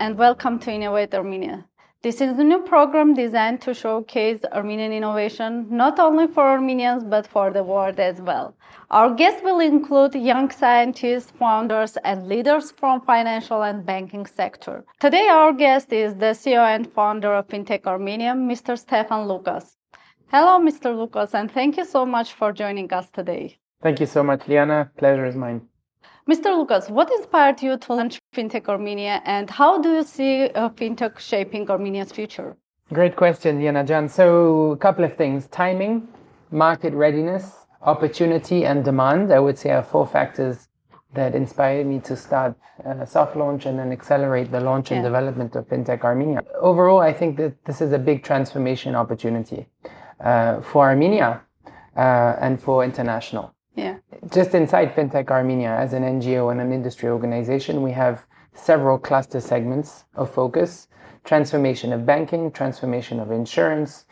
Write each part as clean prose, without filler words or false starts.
and welcome to Innovate Armenia. This is a new program designed to showcase Armenian innovation, not only for Armenians, but for the world as well. Our guests will include young scientists, founders, and leaders from financial and banking sector. Today, our guest is the CEO and founder of FinTech Armenia, Mr. Stefan Lucas. Hello, Mr. Lucas, and thank you so much for joining us today. Thank you so much, Liana. Pleasure is mine. Mr. Lucas, what inspired you to launch FinTech Armenia, and how do you see FinTech shaping Armenia's future? Great question, Liana Jan. So, a couple of things. Timing, market readiness, opportunity, and demand, I would say, are four factors that inspired me to start a soft launch and then accelerate the launch and development of FinTech Armenia. Overall, I think that this is a big transformation opportunity for Armenia and for international. Yeah. Just inside FinTech Armenia, as an NGO and an industry organization, we have several cluster segments of focus: transformation of banking, transformation of insurance,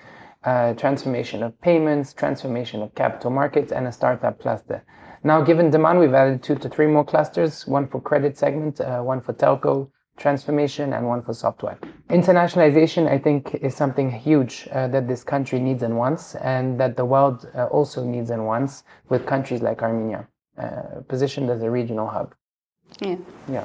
transformation of payments, transformation of capital markets, and a startup cluster. Now, given demand, we've added 2 to 3 more clusters, one for credit segment, one for telco transformation, and one for software. Internationalization, I think, is something huge that this country needs and wants, and that the world also needs and wants, with countries like Armenia, positioned as a regional hub. Yeah.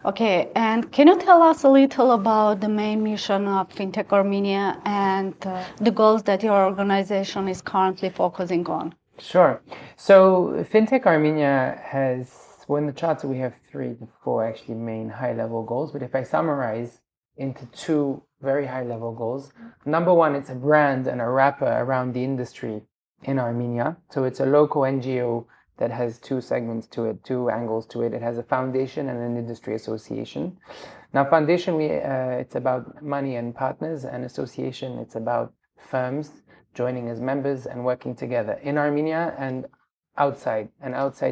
Okay, and can you tell us a little about the main mission of FinTech Armenia and the goals that your organization is currently focusing on? Sure. So FinTech Armenia has, well, in the charter we have 3 to 4 actually main high-level goals, but if I summarize into 2 very high-level goals, number 1, it's a brand and a wrapper around the industry in Armenia. So it's a local NGO that has 2 segments to it, 2 angles to it. It has a foundation and an industry association. Now, foundation, it's about money and partners, and association, it's about firms joining as members and working together in Armenia and outside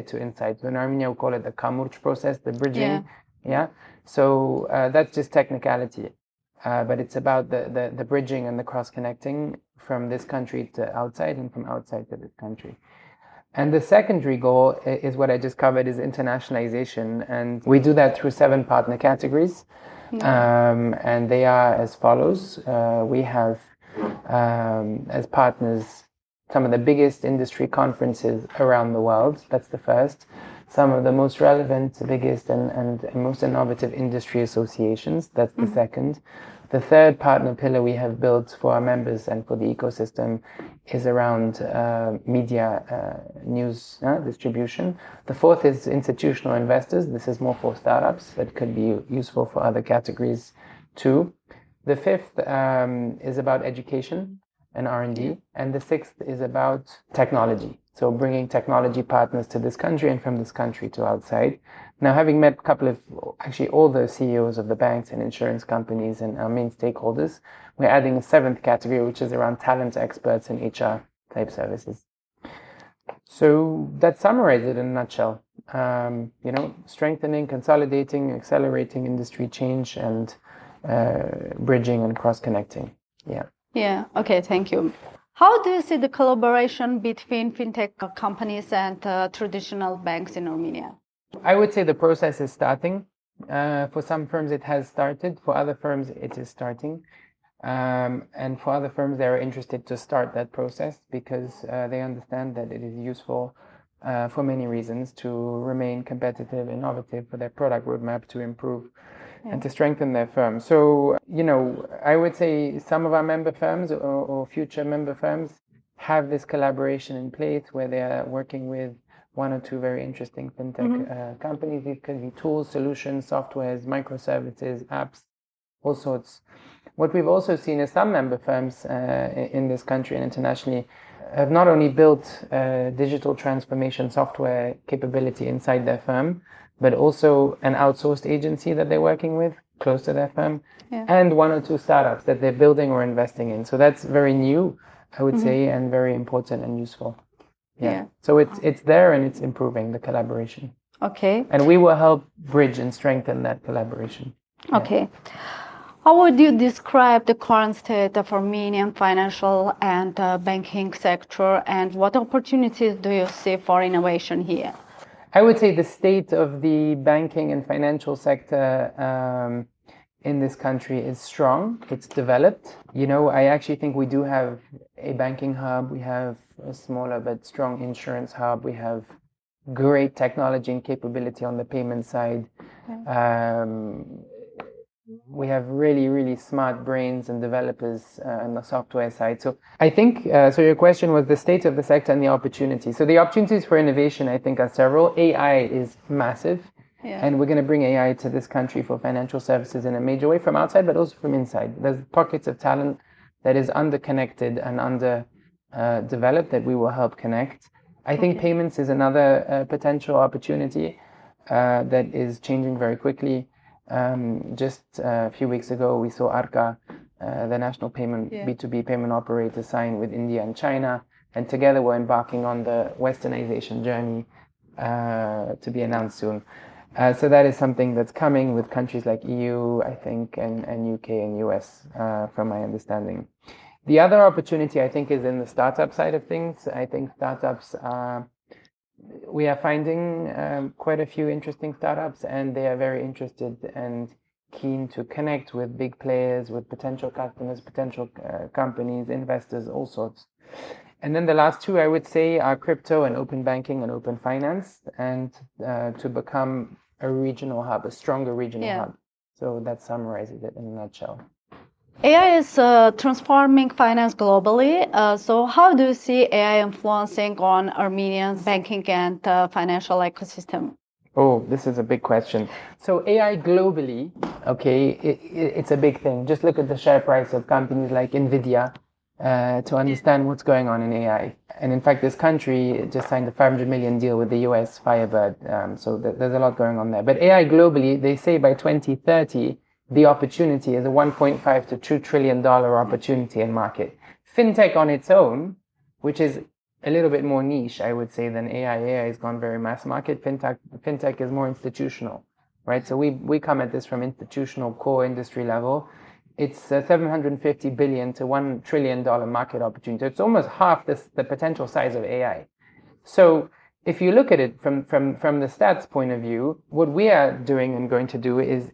to inside. So in Armenia, we call it the Kamurch process, the bridging. Yeah. So that's just technicality. But it's about the bridging and the cross-connecting from this country to outside and from outside to this country. And the secondary goal is what I just covered, is internationalization. And we do that through 7 partner categories. And they are as follows. We have as partners some of the biggest industry conferences around the world. That's the first. Some of the most relevant, biggest, and most innovative industry associations. That's the second. The third partner pillar we have built for our members and for the ecosystem is around media news distribution. The fourth is institutional investors. This is more for startups, but could be useful for other categories too. The fifth is about education and R&D, and the sixth is about technology. So bringing technology partners to this country and from this country to outside. Now, having met all the CEOs of the banks and insurance companies and our main stakeholders, we're adding a 7th category, which is around talent experts and HR type services. So that summarizes it in a nutshell. Strengthening, consolidating, accelerating industry change, and bridging and cross-connecting. Yeah, okay, thank you. How do you see the collaboration between FinTech companies and traditional banks in Armenia? I would say the process is starting. For some firms it has started, for other firms it is starting. And for other firms, they are interested to start that process because they understand that it is useful for many reasons to remain competitive, innovative, for their product roadmap to improve and to strengthen their firm. So, I would say some of our member firms or future member firms have this collaboration in place where they are working with 1 or 2 very interesting FinTech companies. These could be tools, solutions, softwares, microservices, apps, all sorts. What we've also seen is some member firms in this country and internationally have not only built digital transformation software capability inside their firm, but also an outsourced agency that they're working with close to their firm, and 1 or 2 startups that they're building or investing in. So that's very new, I would say, and very important and useful. Yeah. So it's there and it's improving the collaboration. Okay. And we will help bridge and strengthen that collaboration. Okay. How would you describe the current state of Armenian financial and banking sector, and what opportunities do you see for innovation here? I would say the state of the banking and financial sector in this country is strong. It's developed. I actually think we do have a banking hub. We have a smaller but strong insurance hub. We have great technology and capability on the payment side. We have really, really smart brains and developers on the software side. So I think, so your question was the state of the sector and the opportunities. So the opportunities for innovation, I think, are several. AI is massive. And we're going to bring AI to this country for financial services in a major way from outside, but also from inside. There's pockets of talent that is underconnected and underdeveloped that we will help connect. I think payments is another potential opportunity that is changing very quickly. Just a few weeks ago, we saw Arca, the national payment B2B payment operator, sign with India and China, and together we're embarking on the westernization journey to be announced soon. So that is something that's coming with countries like EU, I think, and UK and US, from my understanding. The other opportunity, I think, is in the startup side of things. I think startups we are finding quite a few interesting startups, and they are very interested and keen to connect with big players, with potential customers, potential companies, investors, all sorts. And then the last two, I would say, are crypto and open banking and open finance, and to become a regional hub, a stronger regional hub. So that summarizes it in a nutshell. AI is transforming finance globally. So how do you see AI influencing on Armenia's banking and financial ecosystem? Oh, this is a big question. So AI globally, it's a big thing. Just look at the share price of companies like NVIDIA to understand what's going on in AI. And in fact, this country just signed a $500 million deal with the US Firebird. So there's a lot going on there. But AI globally, they say by 2030, the opportunity is a $1.5 to $2 trillion opportunity in market. FinTech on its own, which is a little bit more niche, I would say, than AI. AI has gone very mass market. FinTech is more institutional, right? So we come at this from institutional core industry level. It's a $750 billion to $1 trillion market opportunity. It's almost half the potential size of AI. So if you look at it from the stats point of view, what we are doing and going to do is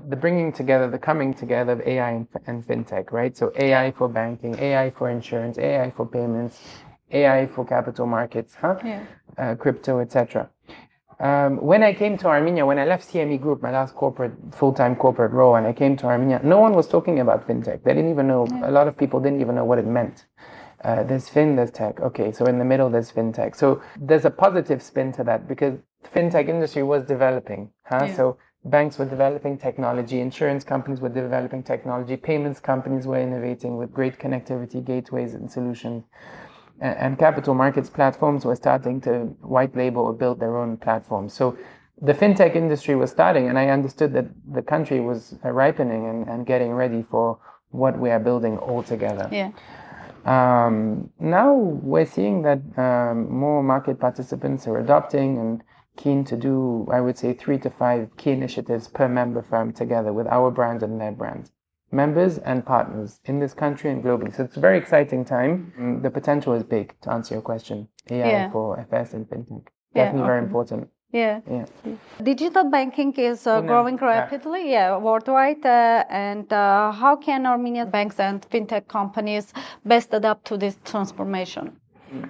the bringing together, the coming together of AI and FinTech, right? So AI for banking, AI for insurance, AI for payments, AI for capital markets, crypto, etc. When I came to Armenia, when I left CME Group, my last full-time corporate role, and I came to Armenia, no one was talking about FinTech. They didn't even know, a lot of people didn't even know what it meant. There's there's tech. Okay, so in the middle, there's FinTech. So there's a positive spin to that because the FinTech industry was developing. So banks were developing technology, insurance companies were developing technology, payments companies were innovating with great connectivity, gateways, and solutions. And capital markets platforms were starting to white label or build their own platforms. So the FinTech industry was starting, and I understood that the country was ripening and getting ready for what we are building all together. Now we're seeing that more market participants are adopting and keen to do, I would say, 3 to 5 key initiatives per member firm together with our brand and their brand. Members and partners in this country and globally. So it's a very exciting time. The potential is big, to answer your question. AI for FS and FinTech. Definitely very important. Digital banking is growing rapidly, worldwide. And how can Armenian banks and FinTech companies best adapt to this transformation?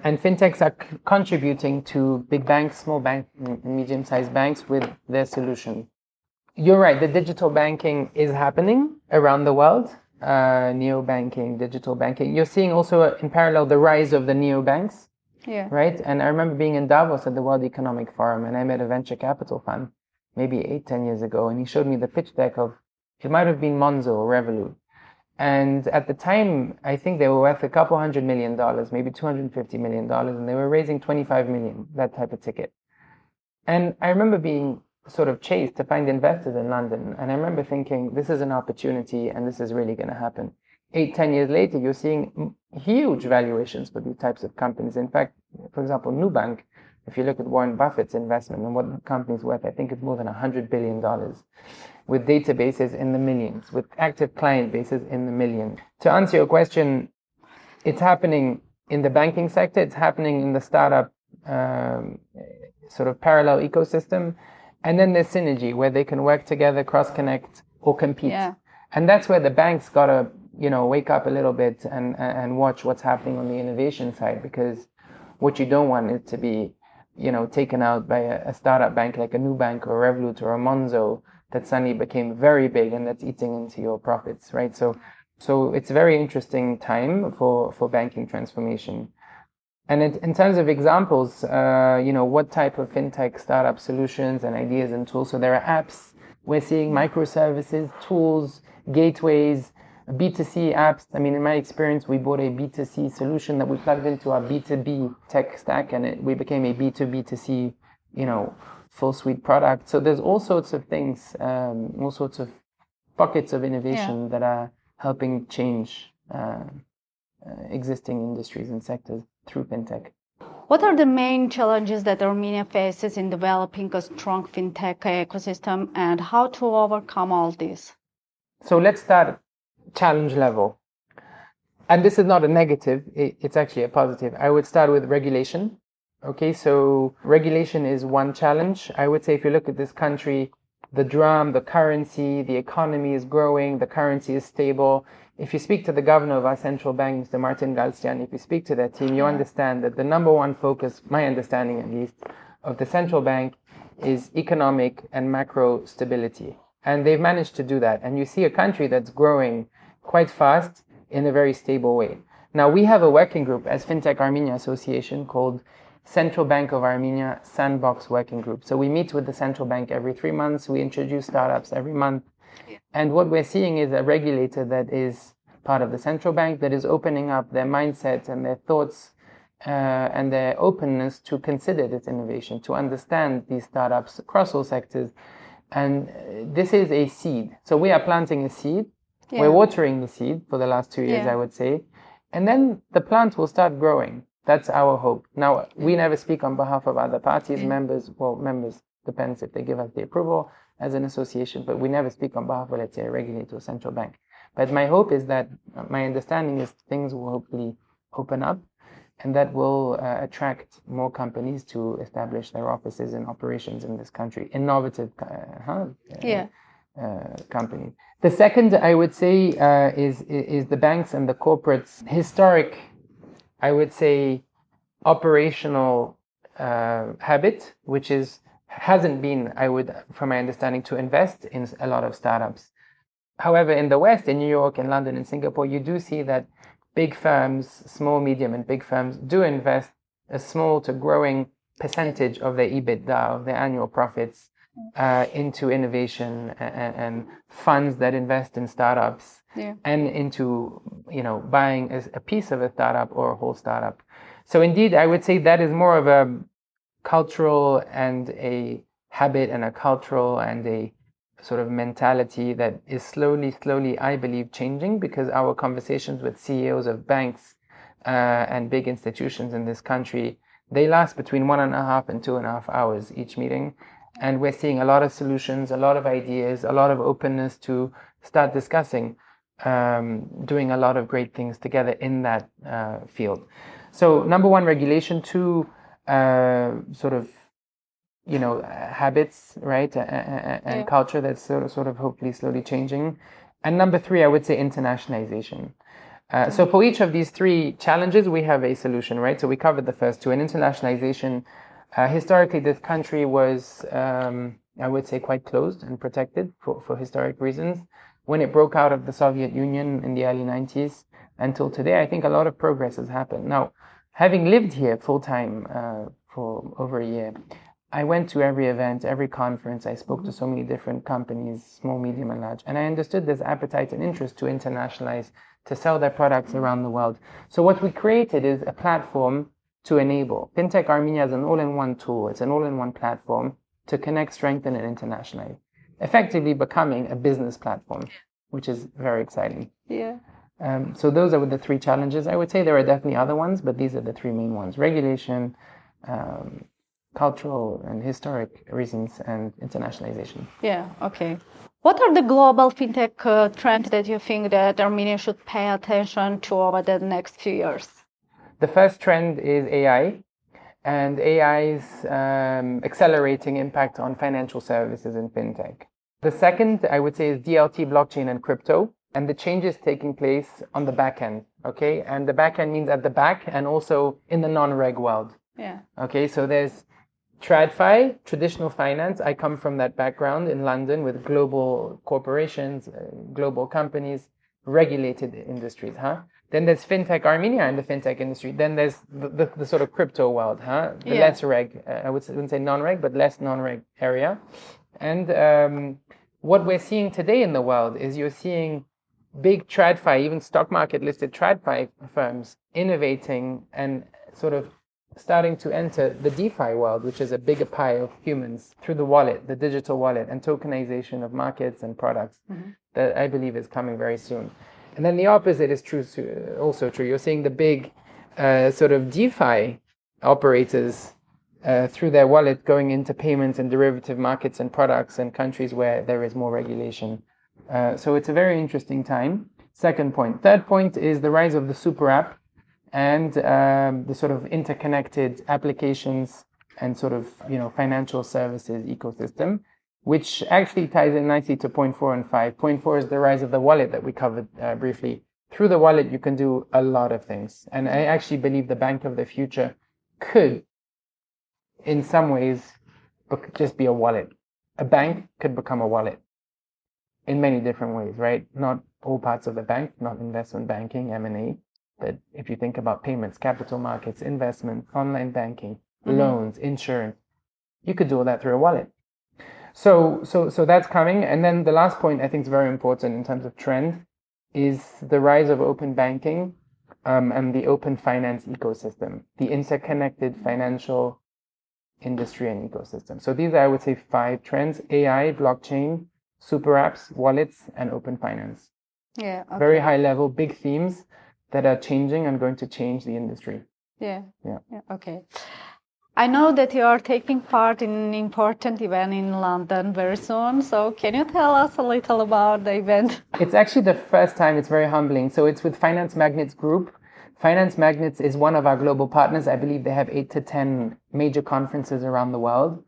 And FinTechs are contributing to big banks, small banks, and medium-sized banks with their solution. You're right, the digital banking is happening around the world. Neo-banking, digital banking. You're seeing also in parallel the rise of the neobanks, right? And I remember being in Davos at the World Economic Forum, and I met a venture capital fund maybe 8-10 years ago, and he showed me the pitch deck of, it might have been Monzo or Revolut. And at the time, I think they were worth a couple $100 million, maybe $250 million, and they were raising 25 million, that type of ticket. And I remember being sort of chased to find investors in London. And I remember thinking, this is an opportunity and this is really going to happen. 8-10 years later, you're seeing huge valuations for these types of companies. In fact, for example, Nubank, if you look at Warren Buffett's investment and what the company's worth, I think it's more than $100 billion with databases in the millions, with active client bases in the millions. To answer your question, it's happening in the banking sector. It's happening in the startup sort of parallel ecosystem. And then there's synergy where they can work together, cross-connect, or compete. And that's where the banks got to, wake up a little bit and watch what's happening on the innovation side, because what you don't want is to be, taken out by a startup bank like a Nubank or a Revolut or a Monzo that suddenly became very big and that's eating into your profits, right? So it's a very interesting time for banking transformation. And in terms of examples, what type of fintech startup solutions and ideas and tools? So there are apps. We're seeing microservices, tools, gateways, B2C apps. I mean, in my experience, we bought a B2C solution that we plugged into our B2B tech stack, and we became a B2B2C, full suite product. So there's all sorts of things, all sorts of pockets of innovation that are helping change existing industries and sectors through fintech. What are the main challenges that Armenia faces in developing a strong fintech ecosystem, and how to overcome all this? So let's start challenge level. And this is not a negative, it's actually a positive. I would start with regulation. Okay, so regulation is one challenge. I would say if you look at this country, the drum, the currency, the economy is growing, the currency is stable. If you speak to the governor of our central bank, Mr. Martin Galstian, if you speak to their team, you understand that the number one focus, my understanding at least, of the central bank is economic and macro stability. And they've managed to do that. And you see a country that's growing quite fast in a very stable way. Now, we have a working group as FinTech Armenia Association called Central Bank of Armenia Sandbox Working Group. So we meet with the central bank every 3 months. We introduce startups every month. And what we're seeing is a regulator that is part of the central bank that is opening up their mindset and their thoughts and their openness to consider this innovation, to understand these startups across all sectors. And this is a seed. So we are planting a seed. Yeah. We're watering the seed for the last 2 years, I would say. And then the plant will start growing. That's our hope. Now, we never speak on behalf of other parties, members depends if they give us the approval as an association, but we never speak on behalf of, let's say, a regulator or central bank. But my hope is that, my understanding is things will hopefully open up, and that will attract more companies to establish their offices and operations in this country. Innovative companies. The second, I would say, is the banks and the corporates' historic, I would say, operational habit, which hasn't been, from my understanding, to invest in a lot of startups. However, in the West, in New York, in London, in Singapore, you do see that big firms, small, medium, and big firms do invest a small to growing percentage of their EBITDA, of their annual profits, into innovation and funds that invest in startups and into, buying a piece of a startup or a whole startup. So indeed, I would say that is more of a cultural and a habit and a cultural and a sort of mentality that is slowly, I believe, changing, because our conversations with CEOs of banks and big institutions in this country, they last between 1.5 and 2.5 hours each meeting. And we're seeing a lot of solutions, a lot of ideas, a lot of openness to start discussing, doing a lot of great things together in that field. So number one, regulation. Two, sort of, habits, right, and culture that's sort of hopefully slowly changing. And number three, I would say internationalization. So for each of these three challenges, we have a solution, right? So we covered the first two. And internationalization, historically, this country was, I would say, quite closed and protected for historic reasons. When it broke out of the Soviet Union in the early 90s until today, I think a lot of progress has happened. Now, having lived here full-time for over a year, I went to every event, every conference. I spoke to so many different companies, small, medium, and large. And I understood there's appetite and interest to internationalize, to sell their products around the world. So what we created is a platform to enable. FinTech Armenia is an all-in-one tool. It's an all-in-one platform to connect, strengthen, and internationalize, effectively becoming a business platform, which is very exciting. Yeah. So those are the three challenges. I would say there are definitely other ones, but these are the three main ones: regulation, cultural and historic reasons, and internationalization. Yeah, okay. What are the global fintech trends that you think that Armenia should pay attention to over the next few years? The first trend is AI, and AI's accelerating impact on financial services and fintech. The second, I would say, is DLT, blockchain, and crypto, and the changes taking place on the back end. Okay, and the back end means at the back and also in the non-reg world. Yeah. Okay, so there's TradFi, traditional finance. I come from that background in London with global corporations, global companies, regulated industries. Then there's FinTech Armenia in the FinTech industry. Then there's the sort of crypto world. The less reg, I wouldn't say non-reg, but less non-reg area. And what we're seeing today in the world is you're seeing big TradFi, even stock market listed TradFi firms innovating and sort of starting to enter the DeFi world, which is a bigger pie of humans through the wallet, the digital wallet, and tokenization of markets and products that I believe is coming very soon. And then the opposite is true, also true. You're seeing the big sort of DeFi operators through their wallet going into payments and derivative markets and products and countries where there is more regulation. So it's a very interesting time. Second point. Third point is the rise of the super app and the sort of interconnected applications and sort of financial services ecosystem, which actually ties in nicely to point 4 and 5. Point 4 is the rise of the wallet that we covered briefly. Through the wallet, you can do a lot of things. And I actually believe the bank of the future could, in some ways, just be a wallet. A bank could become a wallet in many different ways, right? Not all parts of the bank, not investment banking, M&A, but if you think about payments, capital markets, investment, online banking, loans, insurance, you could do all that through a wallet. So that's coming. And then the last point I think is very important in terms of trend is the rise of open banking and the open finance ecosystem, the interconnected financial industry and ecosystem. So these are, I would say, 5 trends: AI, blockchain, super apps, wallets, and open finance. Yeah. Okay. Very high level, big themes that are changing and going to change the industry. Yeah. Okay. I know that you are taking part in an important event in London very soon. So can you tell us a little about the event? It's actually the first time. It's very humbling. So it's with Finance Magnets Group. Finance Magnets is one of our global partners. I believe they have 8 to 10 major conferences around the world.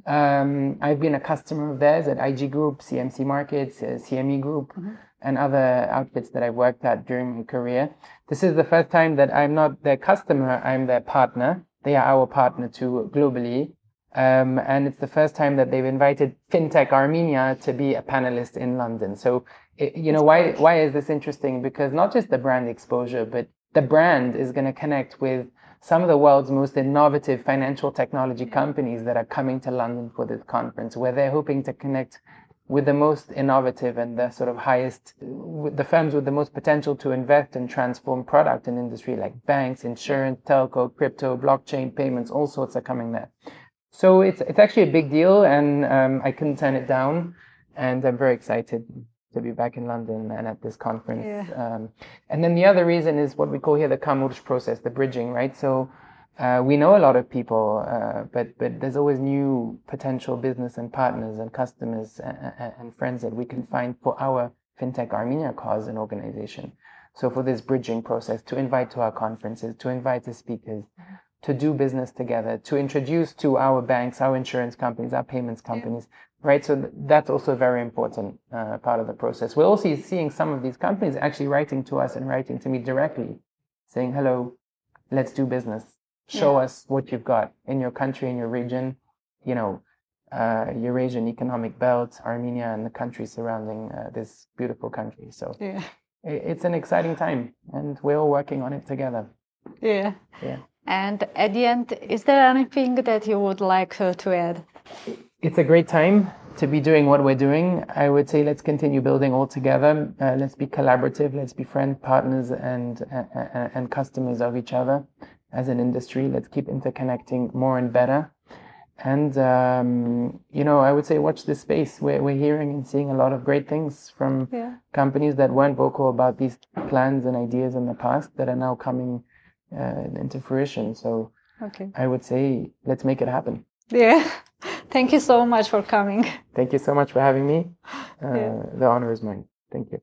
I've been a customer of theirs at IG Group, CMC Markets, CME Group, and other outfits that I've worked at during my career. This is the first time that I'm not their customer, I'm their partner. They are our partner too globally. And it's the first time that they've invited FinTech Armenia to be a panelist in London. So, why is this interesting? Because not just the brand exposure, but the brand is going to connect with some of the world's most innovative financial technology companies that are coming to London for this conference, where they're hoping to connect with the most innovative and the sort of highest, with the firms with the most potential to invest and transform product and industry, like banks, insurance, telco, crypto, blockchain, payments, all sorts are coming there. So it's actually a big deal, and I couldn't turn it down, and I'm very excited to be back in London and at this conference. And then the other reason is what we call here the Kamurj process, the bridging, right? So we know a lot of people, but there's always new potential business and partners and customers and friends that we can find for our FinTech Armenia cause and organization. So for this bridging process, to invite to our conferences, to invite the speakers, to do business together, to introduce to our banks, our insurance companies, our payments companies, right? So that's also a very important part of the process. We're also seeing some of these companies actually writing to us and writing to me directly, saying, hello, let's do business. Show us what you've got in your country, in your region, Eurasian Economic Belt, Armenia, and the countries surrounding this beautiful country. So it's an exciting time, and we're all working on it together. Yeah. And at the end, is there anything that you would like to add? It's a great time to be doing what we're doing. I would say let's continue building all together. Let's be collaborative. Let's be friends, partners, and customers of each other as an industry. Let's keep interconnecting more and better. And, I would say watch this space. We're hearing and seeing a lot of great things from companies that weren't vocal about these plans and ideas in the past that are now coming into fruition. So I would say let's make it happen. Yeah. Thank you so much for coming. Thank you so much for having me. The honor is mine. Thank you.